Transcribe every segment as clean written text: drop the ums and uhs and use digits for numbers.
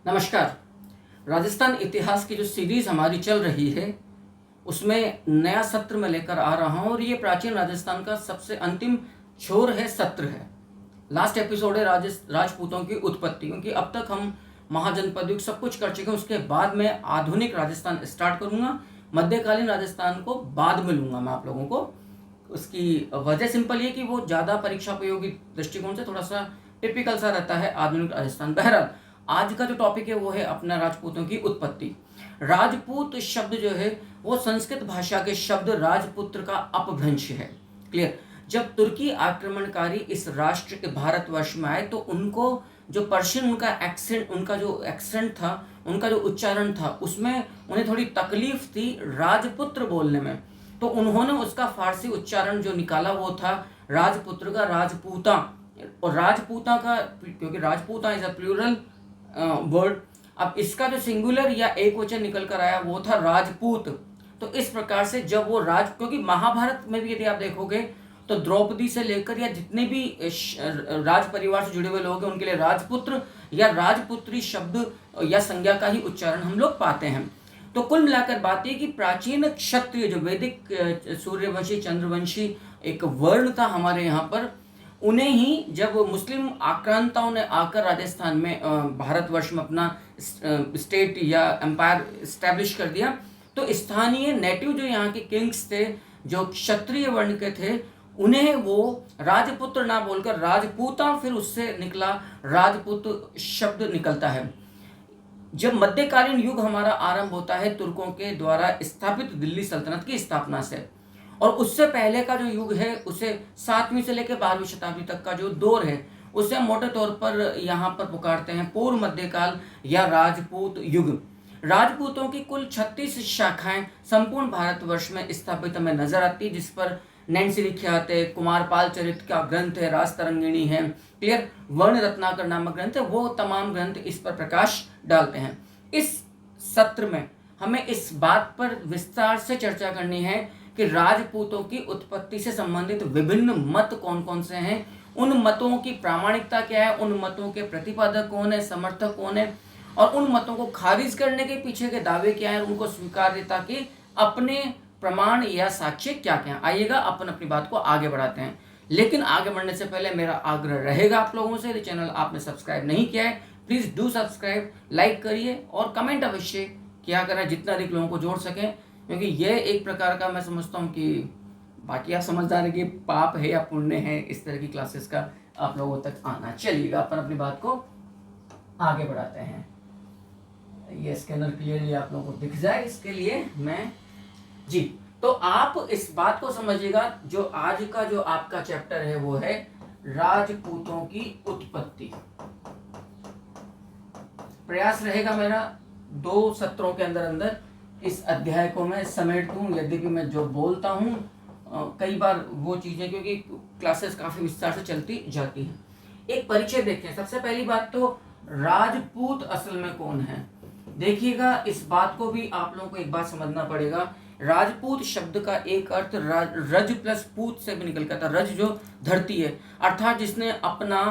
नमस्कार। राजस्थान इतिहास की जो सीरीज हमारी चल रही है उसमें नया सत्र में लेकर आ रहा हूं और ये प्राचीन राजस्थान का सबसे अंतिम छोर है, सत्र है। लास्ट एपिसोड है राजपूतों की उत्पत्ति, क्योंकि अब तक हम महाजनपद युग सब कुछ कर चुके हैं। उसके बाद मैं आधुनिक राजस्थान स्टार्ट करूंगा, मध्यकालीन राजस्थान को बाद में लूंगा मैं आप लोगों को। उसकी वजह सिंपल ये कि वो ज़्यादा परीक्षा उपयोगी दृष्टिकोण से थोड़ा सा टिपिकल सा रहता है आधुनिक राजस्थान। बहरहाल आज का जो टॉपिक है वो है अपना राजपूतों की उत्पत्ति। राजपूत शब्द जो है वो संस्कृत भाषा के शब्द राजपुत्र का अपभ्रंश है। क्लियर। जब तुर्की आक्रमणकारी इस राष्ट्र के भारतवर्ष में आए तो उनको जो पर्शियन उनका जो एक्सेंट था, उनका जो उच्चारण था, उसमें उन्हें थोड़ी तकलीफ थी राजपुत्र बोलने में। तो उन्होंने उसका फारसी उच्चारण जो निकाला वो था राजपुत्र का राजपूता। और राजपूता का, क्योंकि राजपूता इज अ प्लूरल वर्ड, अब इसका जो सिंगुलर या एक वचन निकल कर आया वो था राजपूत। तो इस प्रकार से जब वो क्योंकि महाभारत में भी यदि आप देखोगे तो द्रौपदी से लेकर या जितने भी राज परिवार से जुड़े हुए लोग हैं उनके लिए राजपुत्र या राजपुत्री शब्द या संज्ञा का ही उच्चारण हम लोग पाते हैं। तो कुल मिलाकर बात यह कि प्राचीन क्षत्रिय जो वैदिक सूर्यवंशी चंद्रवंशी एक वर्ण था हमारे यहाँ पर, उन्हें ही जब मुस्लिम आक्रांताओं ने आकर राजस्थान में भारतवर्ष में अपना स्टेट या एम्पायर स्टैब्लिश कर दिया, तो स्थानीय नेटिव जो यहाँ के किंग्स थे, जो क्षत्रिय वर्ण के थे, उन्हें वो राजपुत्र ना बोलकर राजपूता, फिर उससे निकला राजपूत शब्द निकलता है। जब मध्यकालीन युग हमारा आरंभ होता है तुर्कों के द्वारा स्थापित दिल्ली सल्तनत की स्थापना से, और उससे पहले का जो युग है उसे 7वीं से लेकर 12वीं शताब्दी तक का जो दौर है उसे हम मोटे तौर पर यहाँ पर पुकारते हैं पूर्व मध्यकाल या राजपूत युग। राजपूतों की कुल 36 शाखाएं संपूर्ण भारतवर्ष में स्थापित हमें नजर आती, जिस पर नैन्सी विख्यात है, कुमारपाल चरित का ग्रंथ है, राजतरंगिणी है, क्लियर, वर्ण रत्नाकर नामक ग्रंथ है, वो तमाम ग्रंथ इस पर प्रकाश डालते हैं। इस सत्र में हमें इस बात पर विस्तार से चर्चा करनी है कि राजपूतों की उत्पत्ति से संबंधित विभिन्न मत कौन कौन से हैं, उन मतों की प्रामाणिकता क्या है, उन मतों के प्रतिपादक कौन है, समर्थक कौन है, और उन मतों को खारिज करने के पीछे के दावे क्या हैं, उनको स्वीकार्यता के अपने प्रमाण या साक्ष्य क्या क्या। आइएगा अपन अपनी बात को आगे बढ़ाते हैं, लेकिन आगे बढ़ने से पहले मेरा आग्रह रहेगा आप लोगों से, यदि चैनल आपने सब्सक्राइब नहीं किया है प्लीज डू सब्सक्राइब, लाइक करिए और कमेंट अवश्य किया करें जितना अधिक लोगों को जोड़ सकें, क्योंकि यह एक प्रकार का मैं समझता हूँ कि बाकी आप समझदार है कि पाप है या पुण्य है इस तरह की क्लासेस का आप लोगों तक आना। चलिएगा अपन अपनी बात को आगे बढ़ाते हैं। ये स्कैनर क्लियरली आप लोगों को दिख जाए इसके लिए मैं जी, तो आप इस बात को समझिएगा, जो आज का जो आपका चैप्टर है वो है राजपूतों की उत्पत्ति। प्रयास रहेगा मेरा 2 सत्रों के अंदर अंदर इस अध्याय को मैं समेट दूं, यद्यपि मैं जो बोलता हूं कई बार वो चीजें, क्योंकि क्लासेस काफी विस्तार से चलती जाती हैं। एक परिचय देखें। सबसे पहली बात तो राजपूत असल में कौन है, देखिएगा इस बात को भी आप लोगों को एक बात समझना पड़ेगा। राजपूत शब्द का एक अर्थ रज प्लस पूत से भी निकल कर था। रज जो धरती है, अर्थात जिसने अपना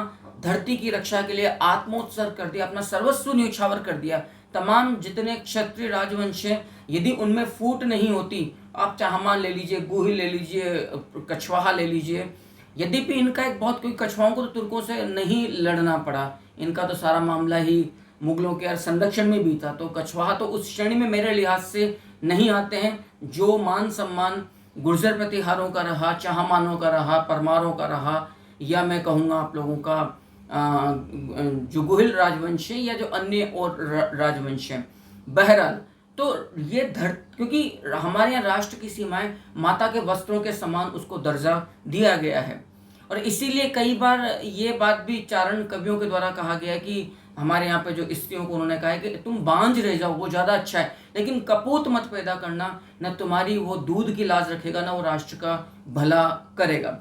धरती की रक्षा के लिए आत्मोत्सर्ग कर दिया, अपना सर्वस्व न्यौछावर कर दिया। तमाम जितने क्षत्रिय राजवंश हैं, यदि उनमें फूट नहीं होती, आप चाहमान ले लीजिए, गोहिल ले लीजिए, कछवाहा ले लीजिए, यद्यपि इनका एक बहुत, कोई कछवाहों को तो तुर्कों से नहीं लड़ना पड़ा, इनका तो सारा मामला ही मुगलों के संरक्षण में भी था, तो कछवाहा तो उस श्रेणी में मेरे लिहाज से नहीं आते हैं। जो मान सम्मान गुर्जर प्रतिहारों का रहा, चाहमानों का रहा, परमारों का रहा, या मैं कहूँगा आप लोगों का जो गुहिल राजवंश है या जो अन्य और राजवंश है। बहरहाल तो ये क्योंकि हमारे यहाँ राष्ट्र की सीमाएं माता के वस्त्रों के समान उसको दर्जा दिया गया है, और इसीलिए कई बार ये बात भी चारण कवियों के द्वारा कहा गया है कि हमारे यहाँ पे जो स्त्रियों को उन्होंने कहा है कि तुम बांझ रह जाओ वो ज़्यादा अच्छा है, लेकिन कपूत मत पैदा करना, न तुम्हारी वो दूध की लाज रखेगा, न वो राष्ट्र का भला करेगा।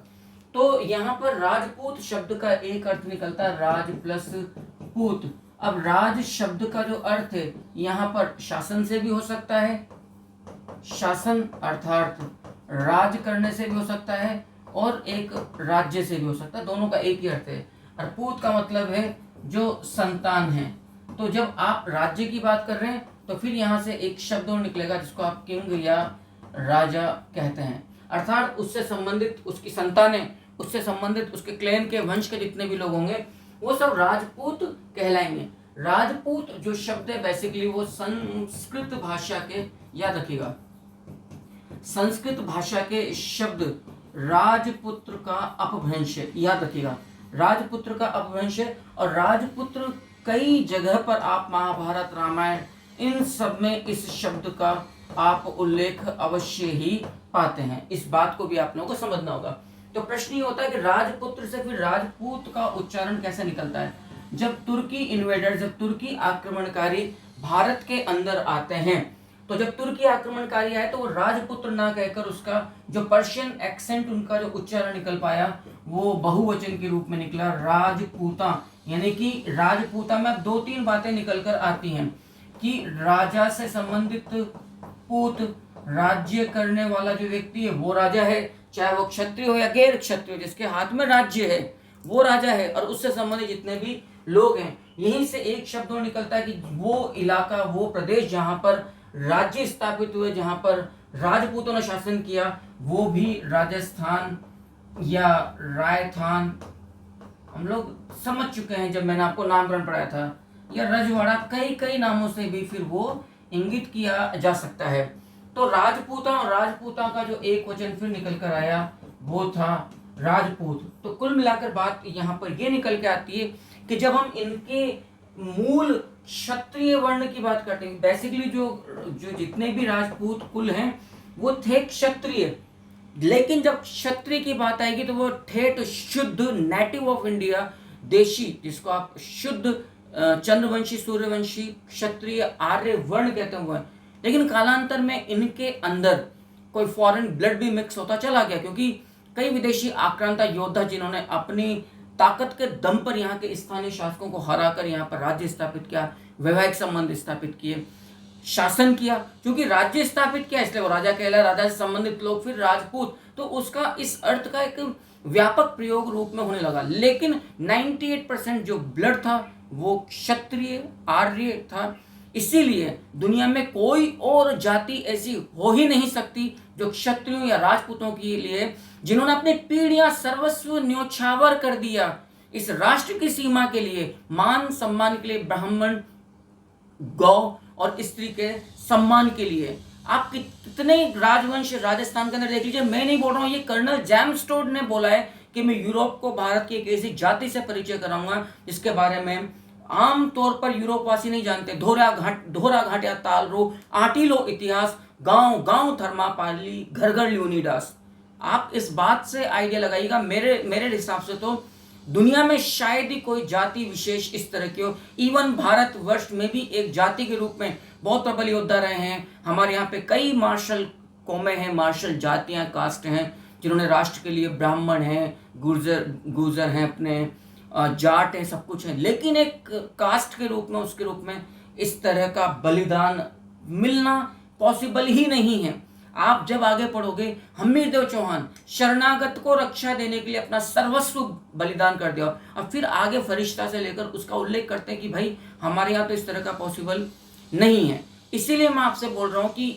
तो यहाँ पर राजपूत शब्द का एक अर्थ निकलता है राज प्लस पूत। अब राज शब्द का जो अर्थ है यहाँ पर शासन से भी हो सकता है, शासन अर्थात राज करने से भी हो सकता है, और एक राज्य से भी हो सकता है, दोनों का एक ही अर्थ है। और पूत का मतलब है जो संतान है, तो जब आप राज्य की बात कर रहे हैं तो फिर यहाँ से एक शब्द और निकलेगा जिसको आप किंग या राजा कहते हैं, अर्थात उससे संबंधित उसकी संतानें, उससे संबंधित उसके क्लैन के वंश के जितने भी लोग होंगे वो सब राजपूत कहलाएंगे। राजपूत जो शब्द है बेसिकली वो संस्कृत भाषा के, याद रखिएगा, संस्कृत भाषा के शब्द राजपुत्र का अपभ्रंश है, याद रखिएगा, राजपुत्र का अपभ्रंश है। और राजपुत्र कई जगह पर आप महाभारत, रामायण, इन सब में इस शब्द का आप उल्लेख अवश्य ही पाते हैं। इस बात को भी आप लोगों को समझना होगा। तो प्रश्न ये होता है कि राजपुत्र से फिर राजपूत का उच्चारण कैसे निकलता है। जब तुर्की इन्वेडर, जब तुर्की आक्रमणकारी भारत के अंदर आते हैं, तो जब तुर्की आक्रमणकारी आए तो वो राजपुत्र ना कहकर उसका जो पर्शियन एक्सेंट, उनका जो उच्चारण निकल पाया वो बहुवचन के रूप में निकला राजपूता। यानी कि राजपूता में अब 2-3 बातें निकल कर आती हैं कि राजा से संबंधित पूत, राज्य करने वाला जो व्यक्ति है वो राजा है, चाहे वो क्षत्रिय हो या गैर क्षत्रिय, जिसके हाथ में राज्य है वो राजा है, और उससे संबंधित जितने भी लोग हैं। यहीं से एक शब्द और निकलता है कि वो इलाका, वो प्रदेश जहां पर राज्य स्थापित हुए, जहां पर राजपूतों ने शासन किया, वो भी राजस्थान या रायथान, हम लोग समझ चुके हैं जब मैंने आपको नामकरण पढ़ाया था, या रजवाड़ा, कई कई नामों से भी फिर वो इंगित किया जा सकता है। तो राजपूता और राजपूता का जो एक वचन फिर निकल कर आया वो था राजपूत। तो कुल मिलाकर बात यहाँ पर ये निकल के आती है कि जब हम इनके मूल क्षत्रिय वर्ण की बात करते हैं, बेसिकली जो जितने भी राजपूत कुल हैं वो थे क्षत्रिय, लेकिन जब क्षत्रिय की बात आएगी तो वो ठेठ शुद्ध नेटिव ऑफ इंडिया, देशी, जिसको आप शुद्ध चंद्रवंशी, सूर्यवंशी, क्षत्रिय, आर्य वर्ण कहते हुए, लेकिन कालांतर में इनके अंदर कोई फॉरेन ब्लड भी मिक्स होता चला गया, क्योंकि कई विदेशी आक्रांता योद्धा जिन्होंने अपनी ताकत के दम पर यहाँ के स्थानीय शासकों को हराकर यहाँ पर राज्य स्थापित किया, वैवाहिक संबंध स्थापित किए, शासन किया। क्योंकि राज्य स्थापित किया इसलिए वो राजा कहलाया, राजा से संबंधित लोग फिर राजपूत, तो उसका इस अर्थ का एक व्यापक प्रयोग रूप में होने लगा। लेकिन 98% जो ब्लड था वो क्षत्रिय आर्य था। इसीलिए दुनिया में कोई और जाति ऐसी हो ही नहीं सकती जो क्षत्रियों या राजपूतों के लिए, जिन्होंने अपनी पीढ़ियां सर्वस्व न्योछावर कर दिया इस राष्ट्र की सीमा के लिए, मान सम्मान के लिए, ब्राह्मण, गौ और स्त्री के सम्मान के लिए। आप कितने राजवंश राजस्थान के अंदर देख लीजिए, मैं नहीं बोल रहा हूं, ये कर्नल जेम्स टोड ने बोला है कि मैं यूरोप को भारत की एक ऐसी जाति से परिचय कराऊंगा जिसके बारे में आम तौर पर यूरोपवासी नहीं जानते। धोरा घाट या तालरो, आटीलो इतिहास, गांव गांव थर्मापाली, घर घर ल्यूनिडास। आप इस बात से आइडिया लगाइएगा, मेरे हिसाब से तो दुनिया में शायद ही कोई जाति विशेष इस तरह की हो। इवन भारतवर्ष में भी एक जाति के रूप में बहुत प्रबल योद्धा रहे हैं। हमारे यहाँ पे कई मार्शल कौमें हैं, मार्शल जातियाँ, कास्ट हैं, जिन्होंने राष्ट्र के लिए, ब्राह्मण हैं, गुर्जर हैं, अपने जाट हैं, सब कुछ है, लेकिन एक कास्ट के रूप में, उसके रूप में इस तरह का बलिदान मिलना पॉसिबल ही नहीं है। आप जब आगे पढ़ोगे, हमीरदेव चौहान शरणागत को रक्षा देने के लिए अपना सर्वस्व बलिदान कर दिया, और फिर आगे फरिश्ता से लेकर उसका उल्लेख करते हैं कि भाई हमारे यहाँ तो इस तरह का पॉसिबल नहीं है। इसीलिए मैं आपसे बोल रहा हूँ कि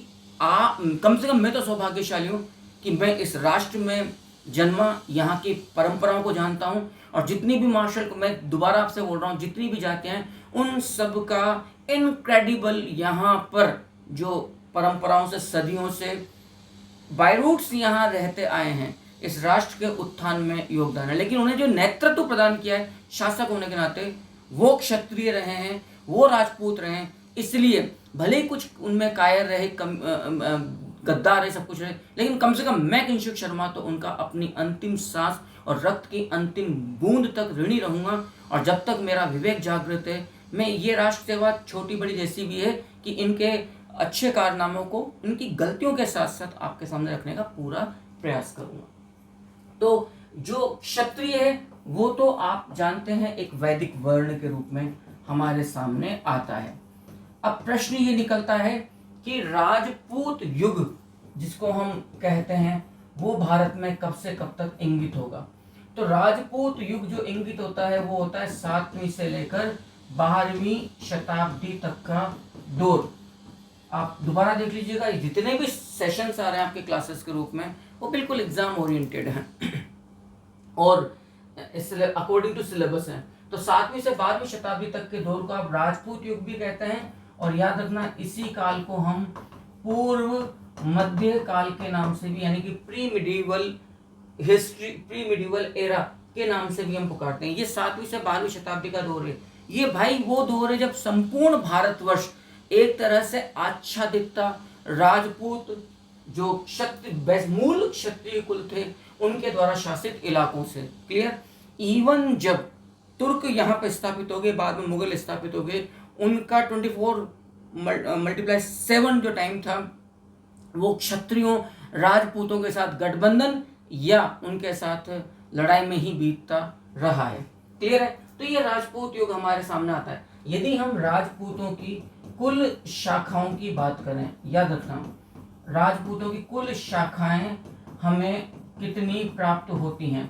कम से कम मैं तो सौभाग्यशाली हूँ कि मैं इस राष्ट्र में जन्मा, यहाँ की परंपराओं को जानता हूँ, और जितनी भी मार्शल को, मैं दोबारा आपसे बोल रहा हूँ, जितनी भी जातियाँ हैं उन सब का इनक्रेडिबल यहाँ पर जो परंपराओं से, सदियों से बाय रूट्स यहाँ रहते आए हैं, इस राष्ट्र के उत्थान में योगदान है। लेकिन उन्हें जो नेतृत्व प्रदान किया है शासक होने के नाते, वो क्षत्रिय रहे हैं, वो राजपूत रहे हैं। इसलिए भले ही कुछ उनमें कायर रहे, गद्दार रहे, सब कुछ रहे, लेकिन कम से कम मैं किंशुक शर्मा तो उनका अपनी अंतिम सांस और रक्त की अंतिम बूंद तक ऋणी रहूंगा। और जब तक मेरा विवेक जागृत है, मैं ये राष्ट्र सेवा छोटी बड़ी जैसी भी है कि इनके अच्छे कारनामों को, इनकी गलतियों के साथ साथ आपके सामने रखने का पूरा प्रयास करूंगा। तो जो क्षत्रिय है वो तो आप जानते हैं एक वैदिक वर्ण के रूप में हमारे सामने आता है। अब प्रश्न ये निकलता है कि राजपूत युग जिसको हम कहते हैं वो भारत में कब से कब तक इंगित होगा। तो राजपूत युग जो इंगित होता है वो होता है 7वीं से लेकर 12वीं शताब्दी तक का दौर। आप दोबारा देख लीजिएगा, जितने भी सेशंस आ रहे हैं आपके क्लासेस के रूप में वो बिल्कुल एग्जाम ओरिएंटेड हैं और अकॉर्डिंग टू सिलेबस है। तो 7वीं से 12वीं शताब्दी तक के दौर को आप राजपूत युग भी कहते हैं, और याद रखना इसी काल को हम पूर्व मध्य काल के नाम से भी, यानी कि pre medieval history, pre medieval era के नाम से भी हम पुकारते हैं। ये 7वीं से 12वीं शताब्दी का दौर है। ये भाई वो दौर है जब संपूर्ण भारतवर्ष एक तरह से आच्छादित था। राजपूत जो क्षत्रिय, मूल क्षत्रिय कुल थे, उनके द्वारा शासित इलाकों से। क्लियर? इवन जब तुर्क यहाँ पे स्थापित हो गए, बाद में मुगल स्थापित हो गए, उनका 24 × 7 जो टाइम था वो क्षत्रियों राजपूतों के साथ गठबंधन या उनके साथ लड़ाई में ही बीतता रहा है। क्लियर है? तो ये राजपूत युग हमारे सामने आता है। यदि हम राजपूतों की कुल शाखाओं की बात करें, याद रखना राजपूतों की कुल शाखाएं हमें कितनी प्राप्त होती हैं,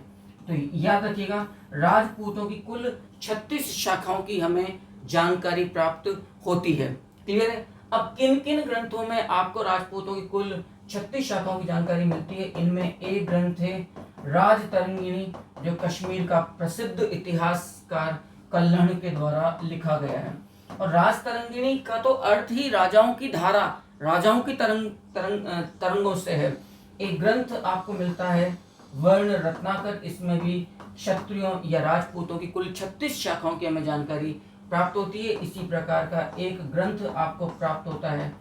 तो याद रखिएगा राजपूतों की कुल 36 शाखाओं की हमें जानकारी प्राप्त होती है। क्लियर है? अब किन किन ग्रंथों में आपको राजपूतों की कुल 36 शाखाओं की जानकारी मिलती है? इनमें एक ग्रंथ है राजतरंगिणी, जो कश्मीर का प्रसिद्ध इतिहासकार कल्हण के द्वारा लिखा गया है। और राजतरंगिणी का तो अर्थ ही राजाओं की धारा, राजाओं की तरंगों से है। एक ग्रंथ आपको मिलता है वर्ण रत्नाकर, इसमें भी क्षत्रियों या राजपूतों की कुल 36 शाखाओं की हमें जानकारी प्राप्त होती है। इसी प्रकार का एक ग्रंथ आपको प्राप्त होता है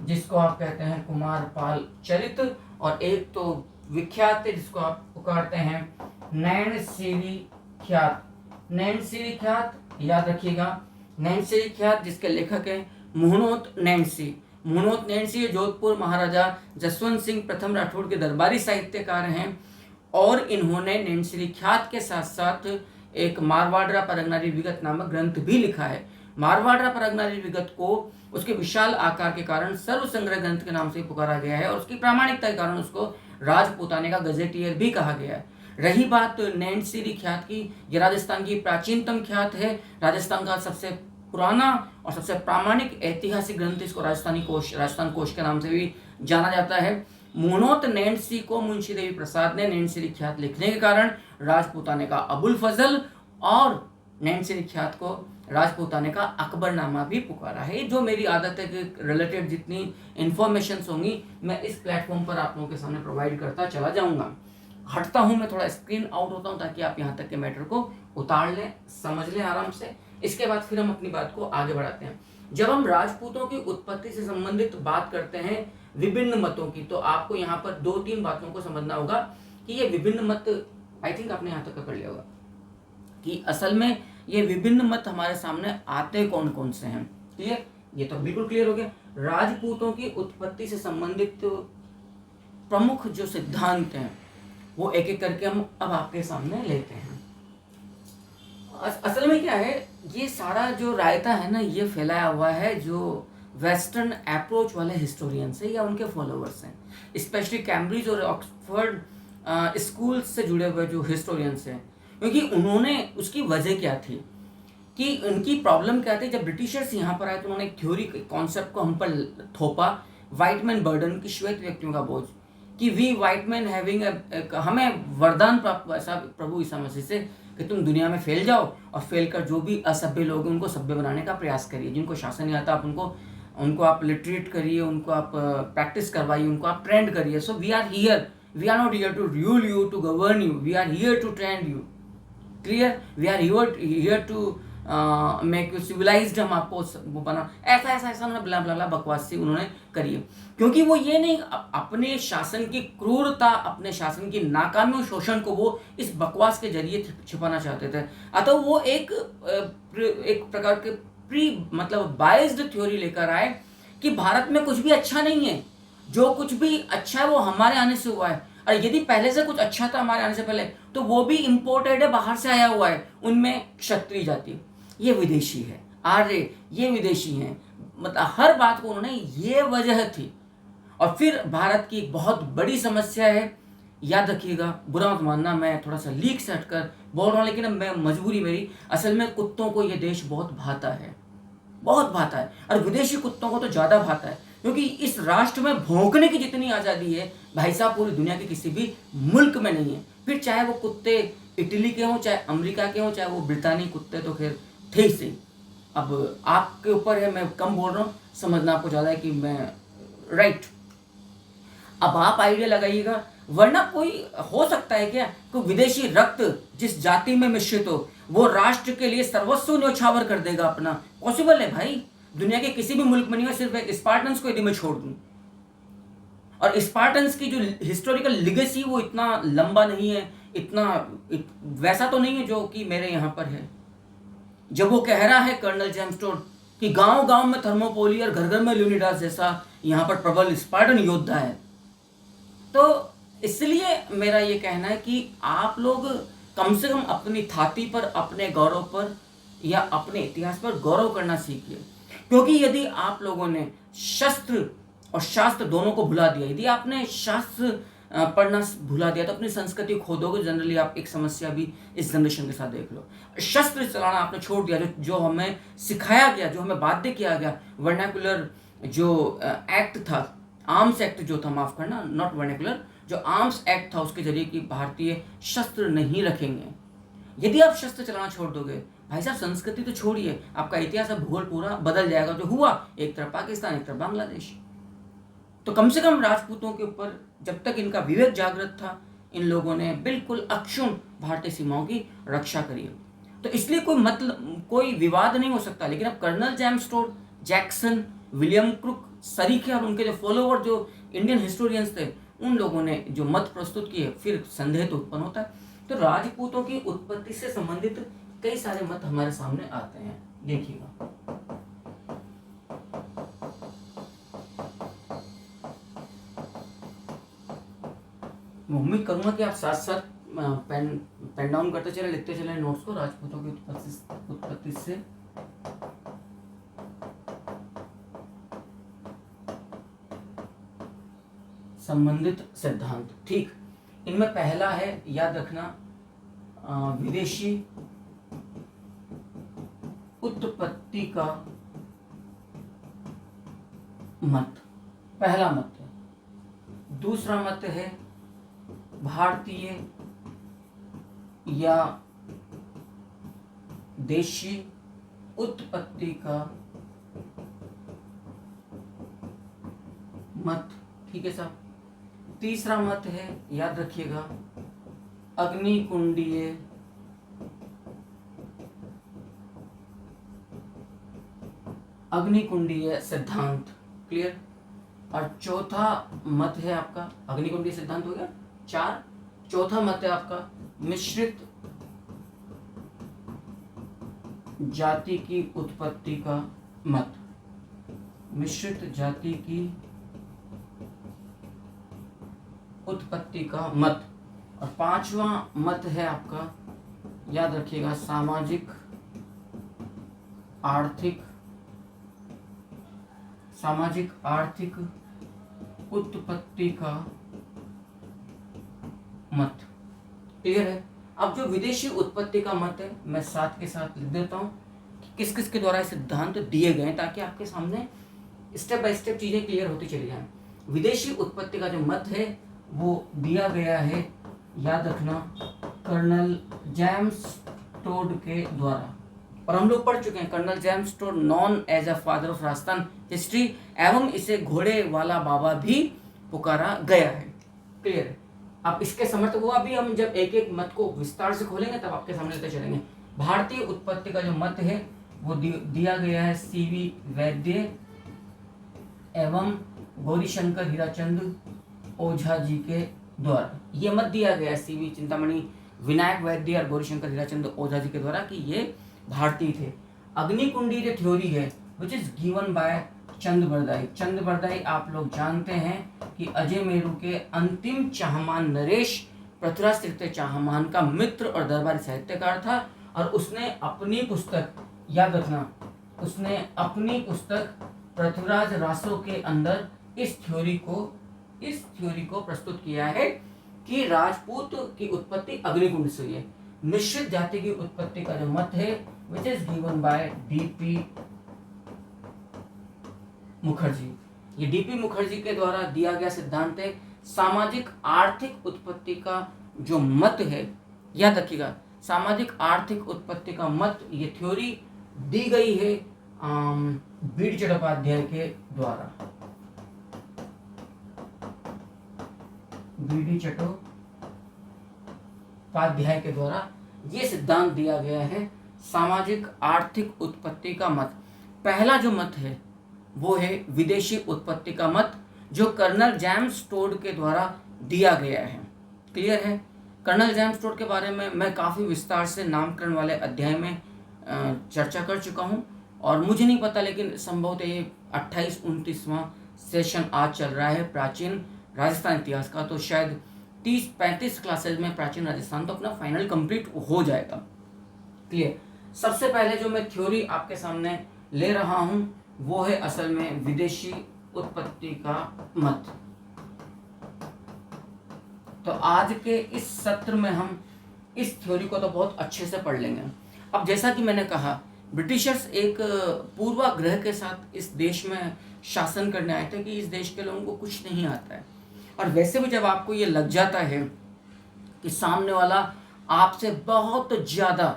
जिसको आप कहते हैं कुमारपाल चरित, और एक तो विख्यात है जिसको आप पुकारते हैं नैनसिरी ख्यात। नैनसिरी ख्यात याद रखिएगा, नैनसिरी ख्यात जिसके लेखक हैं मुहनोत नैनसी। मुहनोत नैनसी जोधपुर महाराजा जसवंत सिंह प्रथम राठौड़ के दरबारी साहित्यकार हैं, और इन्होंने नैनसिरी ख्यात के साथ साथ एक मारवाड़रा परगनारी विगत नामक ग्रंथ भी लिखा है। मारवाड़रा परगनारी विगत को उसके विशाल आकार के कारण सर्व संग्रह ग्रंथ के नाम से पुकारा गया है, और उसकी प्रामाणिकता के कारण उसको राजपूताने का गजेटियर भी कहा गया है। रही बात नैनसिरी ख्यात की, ये राजस्थान की प्राचीनतम ख्यात है। राजस्थान का सबसे पुराना और सबसे प्रामाणिक ऐतिहासिक ग्रंथ, इसको राजस्थानी कोश, राजस्थान कोश के नाम से भी जाना जाता है। मुहनोत नैनसी को मुंशी देवी प्रसाद ने नैनसिरी ख्यात लिखने के कारण राजपूताने का अबुल फजल और नैनसिरी ख्यात को राजपूताने का अकबरनामा भी पुकारा है। जो मेरी आदत है कि रिलेटेड जितनी इंफॉर्मेशंस होंगी मैं इस प्लेटफॉर्म पर आप लोगों के सामने प्रोवाइड करता चला जाऊंगा। हटता हूं मैं, थोड़ा स्क्रीन आउट होता हूं ताकि आप यहाँ तक के मैटर को उतार लें, समझ लें आराम से। इसके बाद फिर हम अपनी बात को आगे बढ़ाते हैं। जब हम राजपूतों की उत्पत्ति से संबंधित बात करते हैं विभिन्न मतों की, तो आपको यहाँ पर 2-3 बातों को समझना होगा कि ये विभिन्न मत, आई थिंक आपने यहाँ तक कर लिया होगा कि असल में ये विभिन्न मत हमारे सामने आते कौन कौन से हैं। क्लियर? ये तो बिल्कुल क्लियर हो गया। राजपूतों की उत्पत्ति से संबंधित प्रमुख जो सिद्धांत हैं वो एक एक करके हम अब आपके सामने लेते हैं। असल में क्या है, ये सारा जो रायता है ना, ये फैलाया हुआ है जो वेस्टर्न अप्रोच वाले हिस्टोरियंस है या उनके फॉलोअर्स हैं, स्पेशली कैम्ब्रिज और ऑक्सफोर्ड स्कूल से जुड़े हुए जो हिस्टोरियंस हैं। क्योंकि उन्होंने, उसकी वजह क्या थी कि उनकी प्रॉब्लम क्या थी, जब ब्रिटिशर्स यहाँ पर आए तो उन्होंने एक थ्योरी कॉन्सेप्ट को हम पर थोपा, वाइट मैन बर्डन की, श्वेत व्यक्तियों का बोझ, कि वी वाइट मैन हैविंग, हमें वरदान प्राप्त हुआ ऐसा प्रभु ईसा मसीह से कि तुम दुनिया में फैल जाओ और फैल कर जो भी असभ्य लोग हैं उनको सभ्य बनाने का प्रयास करिए। जिनको शासन नहीं आता आप उनको आप लिटरेट करिए, उनको आप प्रैक्टिस करवाइए, उनको आप ट्रेंड करिए। So we are here, we are not here to rule you, to govern you, we are here to train you. Clear? We are here to make you civilised, हम आपको वो बना, ऐसा ऐसा ऐसा उन्होंने ब्ला ब्ला ब्ला बकवास सी उन्होंने करी है। क्योंकि वो ये नहीं, अपने शासन की क्रूरता, अपने शासन की नाकामी और शोषण को वो इस बकवास के जरिए छिपाना चाहते थे। अतः वो एक प्रकार के मतलब बाइज्ड थ्योरी लेकर आए कि भारत में कुछ भी अच्छा नहीं है, जो कुछ भी अच्छा है वो हमारे आने से हुआ है, और यदि पहले से कुछ अच्छा था हमारे आने से पहले तो वो भी इम्पोर्टेड है, बाहर से आया हुआ है। उनमें क्षत्रिय जाति ये विदेशी है, आर्य ये विदेशी हैं, मतलब हर बात को उन्होंने ये वजह थी। और फिर भारत की बहुत बड़ी समस्या है याद रखिएगा, बुरा मत मानना, मैं थोड़ा सा लीक से हटकर बोल रहा हूँ, लेकिन अब मैं मजबूरी मेरी, असल में कुत्तों को ये देश बहुत भाता है, बहुत भाता है, और विदेशी कुत्तों को तो ज़्यादा भाता है, क्योंकि इस राष्ट्र में भौंकने की जितनी आज़ादी है भाई साहब पूरी दुनिया के किसी भी मुल्क में नहीं है। फिर चाहे वो कुत्ते इटली के हों, चाहे अमेरिका के हों, चाहे वो ब्रिटानी कुत्ते तो खैर थे ही सही। अब आपके ऊपर है, मैं कम बोल रहा हूँ, समझना आपको ज़्यादा है कि मैं राइट। अब आप आइडिया लगाइएगा, वरना कोई हो सकता है क्या कि विदेशी रक्त जिस जाति में मिश्रित हो वो राष्ट्र के लिए सर्वस्व न्यौछावर कर देगा अपना? पॉसिबल है भाई, दुनिया के किसी भी मुल्क में नहीं हो। सिर्फ एक स्पार्टन्स को यदि मैं छोड़ दूं, और स्पार्टन्स की जो हिस्टोरिकल लिगेसी वो इतना लंबा नहीं है, वैसा तो नहीं है जो कि मेरे यहाँ पर है। जब वो कह रहा है कर्नल जेम्स टोड कि गांव गांव में थर्मोपोली और घर घर में ल्यूनिडास जैसा यहाँ पर प्रबल स्पार्टन योद्धा है, तो इसलिए मेरा ये कहना है कि आप लोग कम से कम अपनी छाती पर, अपने गौरव पर या अपने इतिहास पर गौरव करना सीखिए। क्योंकि यदि आप लोगों ने शस्त्र और शास्त्र दोनों को भुला दिया, यदि आपने शास्त्र पढ़ना भुला दिया तो अपनी संस्कृति खो दोगे। जनरली आप एक समस्या भी इस जनरेशन के साथ देख लो, शस्त्र चलाना आपने छोड़ दिया, जो हमें सिखाया गया, जो हमें बाध्य किया गया, वर्नाकुलर जो एक्ट था, आर्म्स एक्ट जो था, माफ करना, नॉट वर्नाकुलर, जो आर्म्स एक्ट था, उसके जरिए कि भारतीय शस्त्र नहीं रखेंगे। यदि आप शस्त्र चलाना छोड़ दोगे भाई साहब, संस्कृति तो छोड़िए, आपका इतिहास, भूगोल पूरा बदल जाएगा। जो हुआ, एक तरफ पाकिस्तान, एक तरफ बांग्लादेश। तो कम से कम राजपूतों के ऊपर जब तक इनका विवेक जागृत था, इन लोगों ने बिल्कुल अक्षुण्ण भारतीय सीमाओं की रक्षा करी है। तो इसलिए कोई विवाद नहीं हो सकता। लेकिन अब colonel James Tod, Jackson, William Crook, सरीखे और उनके जो फॉलोवर, जो इंडियन हिस्टोरियंस थे, उन लोगों ने जो मत प्रस्तुत किए, फिर संदेह तो उत्पन्न होता है। तो राजपूतों की उत्पत्ति से संबंधित कई सारे मत हमारे सामने आते हैं, देखिएगा। मैं उम्मीद करूंगा कि आप साथ साथ पेन डाउन करते चले, लिखते चले नोट्स को। राजपूतों की उत्पत्ति से संबंधित सिद्धांत, ठीक। इनमें पहला है, याद रखना, विदेशी उत्पत्ति का मत, पहला मत है। दूसरा मत है भारतीय या देशी उत्पत्ति का मत, ठीक है साहब। तीसरा मत है, याद रखिएगा, अग्निकुंडीय सिद्धांत, क्लियर। और चौथा मत है आपका, अग्निकुंडीय सिद्धांत हो गया 4। चौथा मत है आपका मिश्रित जाति की उत्पत्ति का मत, मिश्रित जाति की उत्पत्ति का मत। और पांचवा मत है आपका, याद रखिएगा, सामाजिक आर्थिक उत्पत्ति का मत, क्लियर है। अब जो विदेशी उत्पत्ति का मत है, मैं साथ के साथ लिख देता हूं कि किस किस के द्वारा सिद्धांत दिए गए, ताकि आपके सामने स्टेप बाय स्टेप चीजें क्लियर होती चली जाएं। विदेशी उत्पत्ति का जो मत है वो दिया गया है, याद रखना, कर्नल जेम्स टोड के द्वारा। और हम लोग पढ़ चुके हैं, Colonel James Tod known as a father of Rajasthan history, एवं इसे घोड़े वाला बाबा भी पुकारा गया है, क्लियर है। अब इसके समर्थक हुआ, अभी हम जब एक एक मत को विस्तार से खोलेंगे तब आपके सामने लेते चलेंगे। भारतीय उत्पत्ति का जो मत है वो दिया गया है सीवी वैद्य एवं गौरीशंकर हीराचंद ओझा जी के द्वारा। ये मत दिया गया है सीवी चिंतामणि विनायक वैद्य और गौरीशंकर हीराचंद ओझा जी के द्वारा कि ये भारतीय थे। अग्निकुंडी जो थ्योरी है विच इज गिवन बाय चंद बरदाई आप लोग जानते हैं कि अजय मेरू के अंतिम चाहमान नरेश पृथ्वीराज तृतीय चाहमान का मित्र और दरबारी साहित्यकार था। और उसने अपनी पुस्तक, याद रखना, उसने अपनी पुस्तक पृथ्वीराज रासो के अंदर इस थ्योरी को प्रस्तुत किया है कि राजपूत की उत्पत्ति अग्निकुंड से हुई है। मिश्रित जाति की उत्पत्ति का जो मत है which is given by DP Mukherjee. ये डीपी मुखर्जी के द्वारा दिया गया सिद्धांत है। सामाजिक आर्थिक उत्पत्ति का जो मत है, याद रखिएगा, सामाजिक आर्थिक उत्पत्ति का मत, ये थ्योरी दी गई है बीडी चट्टोपाध्याय के द्वारा। बीडी चट्टोपाध्याय के द्वारा ये सिद्धांत दिया गया है, सामाजिक आर्थिक उत्पत्ति का मत। पहला जो मत है वो है विदेशी उत्पत्ति का मत, जो कर्नल जेम्स टोड के द्वारा दिया गया है। क्लियर है? कर्नल जेम्स टोड के बारे में मैं काफ़ी विस्तार से नामकरण वाले अध्याय में चर्चा कर चुका हूँ, और मुझे नहीं पता लेकिन संभवतः ये 28-29वां सेशन आज चल रहा है प्राचीन राजस्थान इतिहास का, तो शायद 30-35 क्लासेज में प्राचीन राजस्थान तो अपना फाइनल कंप्लीट हो जाएगा। क्लियर? सबसे पहले जो मैं थ्योरी आपके सामने ले रहा हूँ वो है असल में विदेशी उत्पत्ति का मत। तो आज के इस सत्र में हम इस थ्योरी को तो बहुत अच्छे से पढ़ लेंगे। अब जैसा कि मैंने कहा, ब्रिटिशर्स एक पूर्वाग्रह के साथ इस देश में शासन करने आए थे कि इस देश के लोगों को कुछ नहीं आता है। और वैसे भी जब आपको ये लग जाता है कि सामने वाला आपसे बहुत ज़्यादा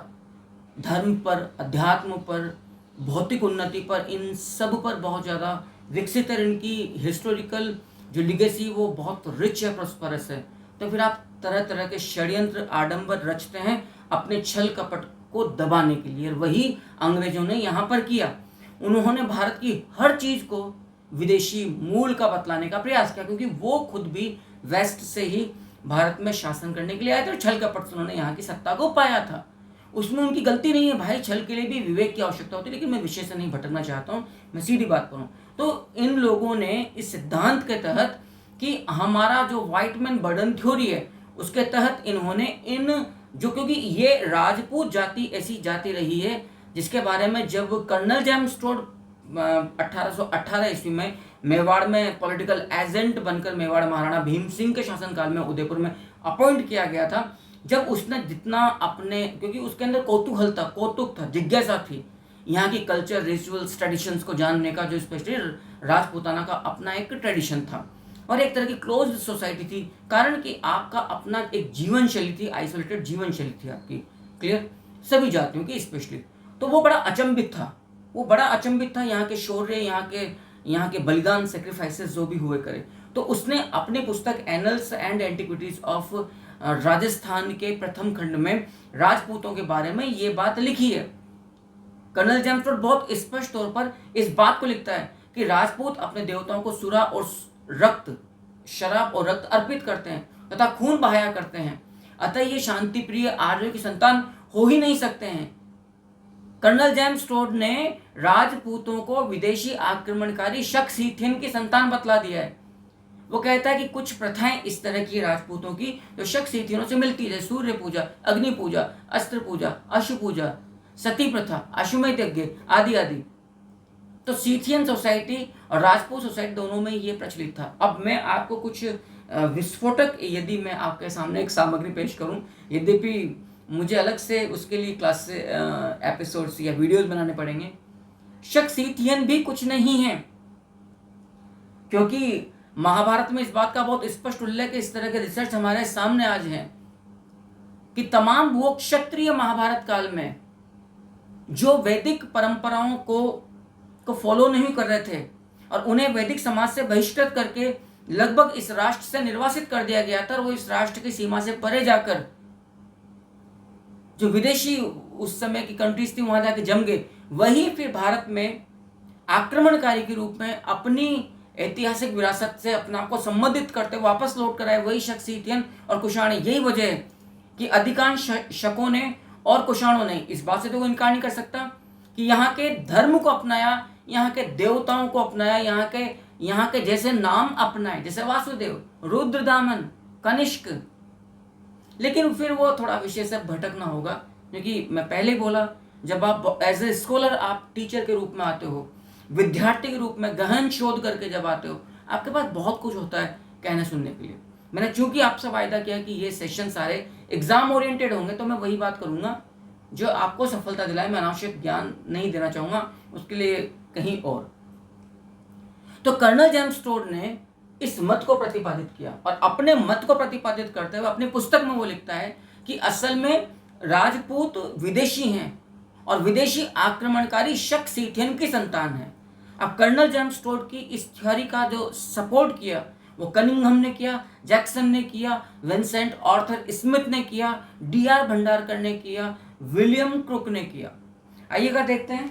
धर्म पर, अध्यात्म पर, भौतिक उन्नति पर, इन सब पर बहुत ज़्यादा विकसित है, इनकी हिस्टोरिकल जो लिगेसी वो बहुत रिच है, प्रॉस्परस है, तो फिर आप तरह तरह के षड्यंत्र, आडंबर रचते हैं अपने छल कपट को दबाने के लिए। वही अंग्रेजों ने यहाँ पर किया। उन्होंने भारत की हर चीज़ को विदेशी मूल का बतलाने का प्रयास किया, क्योंकि वो खुद भी वेस्ट से ही भारत में शासन करने के लिए आए थे और छल कपट से उन्होंने यहाँ की सत्ता को पाया था। उसमें उनकी गलती नहीं है भाई, छल के लिए भी विवेक की आवश्यकता होती है, लेकिन मैं विषय से नहीं भटकना चाहता हूँ, मैं सीधी बात करूँ। तो इन लोगों ने इस सिद्धांत के तहत कि हमारा जो व्हाइट मैन बर्डन थ्योरी है उसके तहत इन्होंने इन जो, क्योंकि ये राजपूत जाति ऐसी जाति रही है जिसके बारे में जब कर्नल जेम्स टोड 1818 ईस्वी में मेवाड़ में पॉलिटिकल एजेंट बनकर मेवाड़ महाराणा भीम सिंह के शासनकाल में उदयपुर में अपॉइंट किया गया था, जब उसने जितना अपने, क्योंकि उसके अंदर कौतूहल था, कौतुक था, जिज्ञासा थी यहाँ की कल्चर, रिचुअल्स, ट्रेडिशंस को जानने का, जो स्पेशली राजपूताना का अपना एक ट्रेडिशन था और एक तरह की क्लोज सोसाइटी थी, कारण कि आपका अपना एक जीवन शैली थी, आइसोलेटेड जीवन शैली थी आपकी। क्लियर? सभी जातियों की स्पेशली। तो वो बड़ा अचंभित था, वो बड़ा अचंभित था यहाँ के शौर्य, यहाँ के बलिदान, सेक्रीफाइसेस जो भी हुए करे। तो उसने अपनी पुस्तक annuls and antiquities of Rajasthan के प्रथम खंड में राजपूतों के बारे में ये बात लिखी है। कर्नल जेम्स टोड बहुत स्पष्ट तौर पर इस बात को लिखता है कि राजपूत अपने देवताओं को सुरा और रक्त, शराब और रक्त अर्पित करते हैं तथा खून बहाया करते हैं, अतः ये शांति प्रिय आर्यों की संतान हो ही नहीं सकते हैं। कर्नल जेम्स टोड ने राजपूतों को विदेशी आक्रमणकारी शक-सीथियन की संतान बतला दिया है। वो कहता है कि कुछ प्रथाएं इस तरह की राजपूतों की जो शक-सीथियनों से मिलती है, सूर्य पूजा, अग्नि पूजा, अस्त्र पूजा, अशु पूजा, सती प्रथा, अश्वमेध यज्ञ आदि आदि। तो सीथियन सोसाइटी और राजपूत सोसाइटी दोनों में ये प्रचलित था। अब मैं आपको कुछ विस्फोटक, यदि मैं आपके सामने एक सामग्री पेश करूं, यद्यपि मुझे अलग से उसके लिए क्लास से एपिसोड्स या वीडियोस बनाने पड़ेंगे। शक-सीथियन भी कुछ नहीं है, क्योंकि महाभारत में इस बात का बहुत स्पष्ट उल्लेख है, इस तरह के रिसर्च हमारे सामने आज है कि तमाम वो क्षत्रिय महाभारत काल में जो वैदिक परंपराओं को फॉलो नहीं कर रहे थे और उन्हें वैदिक समाज से बहिष्कृत करके लगभग इस राष्ट्र से निर्वासित कर दिया गया था, और वो इस राष्ट्र की सीमा से परे जाकर जो विदेशी उस समय की कंट्रीज थी वहां जाके जम गए। वही फिर भारत में आक्रमणकारी के रूप में अपनी ऐतिहासिक विरासत से अपना को संबंधित करते वापस लौट कर आए, वही शक-सीथियन और कुषाणी। यही वजह है कि अधिकांश शकों ने और कुषाणों ने, इस बात से तो कोई इनकार नहीं कर सकता, कि यहाँ के धर्म को अपनाया, यहाँ के देवताओं को अपनाया, यहाँ के जैसे नाम अपनाए, जैसे वासुदेव, रुद्रदामन, कनिष्क। लेकिन फिर वो थोड़ा विषय से भटकना होगा, क्योंकि मैं पहले बोला, जब आप एज ए स्कॉलर, आप टीचर के रूप में आते हो, विद्यार्थी के रूप में गहन शोध करके जब आते हो, आपके पास बहुत कुछ होता है कहने सुनने के लिए। मैंने चूंकि आपसे वायदा किया कि ये सेशन सारे एग्जाम ओरिएंटेड होंगे, तो मैं वही बात करूंगा जो आपको सफलता दिलाए। मैं अनावश्यक ज्ञान नहीं देना चाहूंगा, उसके लिए कहीं और। तो कर्नल जेम्स टोड ने इस मत को प्रतिपादित किया, और अपने मत को प्रतिपादित करते हुए अपनी पुस्तक में वो लिखता है कि असल में राजपूत विदेशी हैं और विदेशी आक्रमणकारी शक सीथियन की संतान है। अब कर्नल जेम्स टोड की इस थ्योरी का जो सपोर्ट किया वो कनिंघम ने किया, जैक्सन ने किया, विंसेंट आर्थर स्मिथ ने किया, D.R. भंडारकर ने किया, विलियम क्रुक ने किया। आइएगा देखते हैं।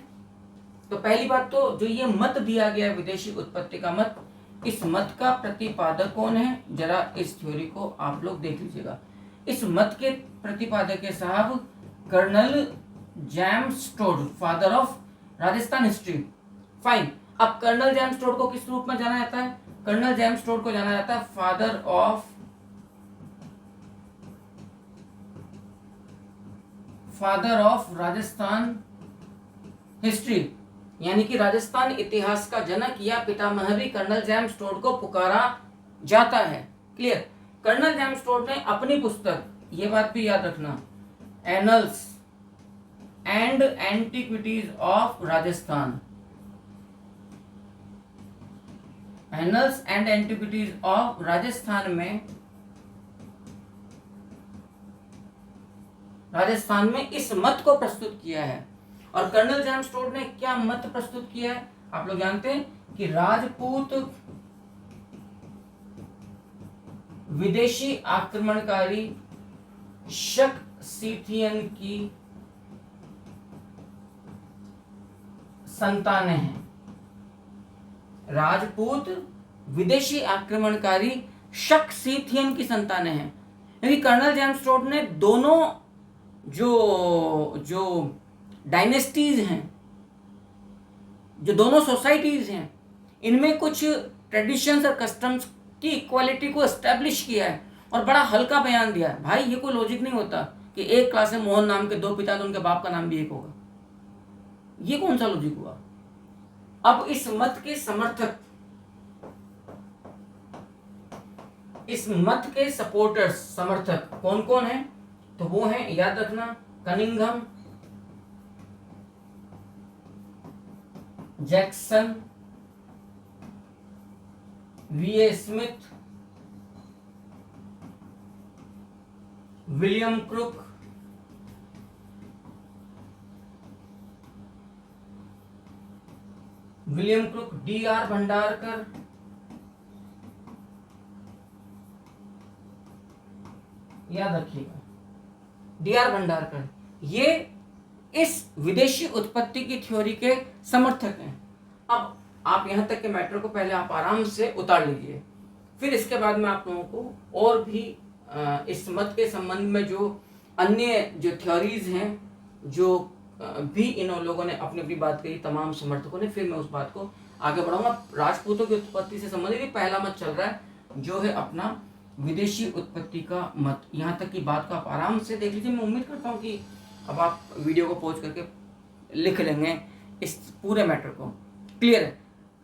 तो पहली बात, तो जो ये मत दिया गया विदेशी उत्पत्ति का मत, इस मत का प्रतिपादक कौन है, जरा इस थ्योरी को आप लोग देख लीजिएगा। इस मत के प्रतिपादक है साहब Colonel James Tod, father of Rajasthan history. Fine. अब कर्नल जेम्स टोड को किस रूप में जाना जाता है? कर्नल जेम्स टोड को जाना जाता है फादर ऑफ राजस्थान हिस्ट्री, यानी कि राजस्थान इतिहास का जनक या पितामह भी कर्नल जेम्स टोड को पुकारा जाता है। क्लियर? कर्नल जेम्स टोड ने अपनी पुस्तक, ये बात भी याद रखना, annuls and antiquities of Rajasthan, annuls and antiquities of Rajasthan में इस मत को प्रस्तुत किया है। और कर्नल जेम्स टोड ने क्या मत प्रस्तुत किया है? आप लोग जानते हैं कि राजपूत विदेशी आक्रमणकारी शक सीथियन की संतानें हैं। राजपूत विदेशी आक्रमणकारी शक सीथियन की संतानें हैं। क्योंकि कर्नल जेम्स टोड ने दोनों जो डायनेस्टीज हैं, जो दोनों सोसाइटीज हैं, इनमें कुछ ट्रेडिशंस और कस्टम्स की इक्वालिटी को एस्टेब्लिश किया है और बड़ा हल्का बयान दिया है। भाई ये कोई लॉजिक नहीं होता कि एक क्लास में मोहन नाम के दो पिता तो उनके बाप का नाम भी एक होगा। ये कौन सा लॉजिक हुआ? अब इस मत के समर्थक, इस मत के सपोर्टर्स, समर्थक कौन कौन है? तो वो हैं, याद रखना, Cunningham, Jackson, V.A. Smith, William Crooke, D.R. Bhandarkar, याद रखिएगा, D.R. भंडारकर, ये इस विदेशी उत्पत्ति की थ्योरी के समर्थक हैं। अब आप यहां तक के मैटर को पहले आप आराम से उतार लीजिए, फिर इसके बाद में आप लोगों को और भी इस मत के संबंध में जो अन्य जो थ्योरीज हैं, जो भी इन लोगों ने अपनी अपनी बात कही, तमाम समर्थकों ने, फिर मैं उस बात को आगे बढ़ाऊंगा। राजपूतों की उत्पत्ति से संबंधित पहला मत चल रहा है, जो है अपना विदेशी उत्पत्ति का मत। यहाँ तक की बात को आप आराम से देख लीजिए। मैं उम्मीद करता हूँ कि अब आप वीडियो को पॉज करके लिख लेंगे इस पूरे मैटर को। क्लियर है?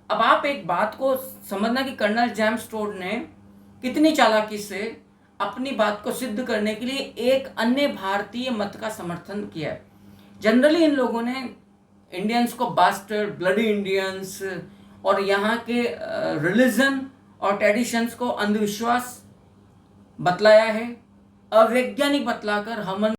अब आप एक बात को समझना कि कर्नल जेम्स टोड ने कितनी चालाकी से अपनी बात को सिद्ध करने के लिए एक अन्य भारतीय मत का समर्थन किया है। जनरली इन लोगों ने इंडियंस को बास्टर्ड, ब्लडी इंडियंस और यहाँ के रिलीजन और ट्रेडिशंस को अंधविश्वास बतलाया है, अवैज्ञानिक बतलाकर हमन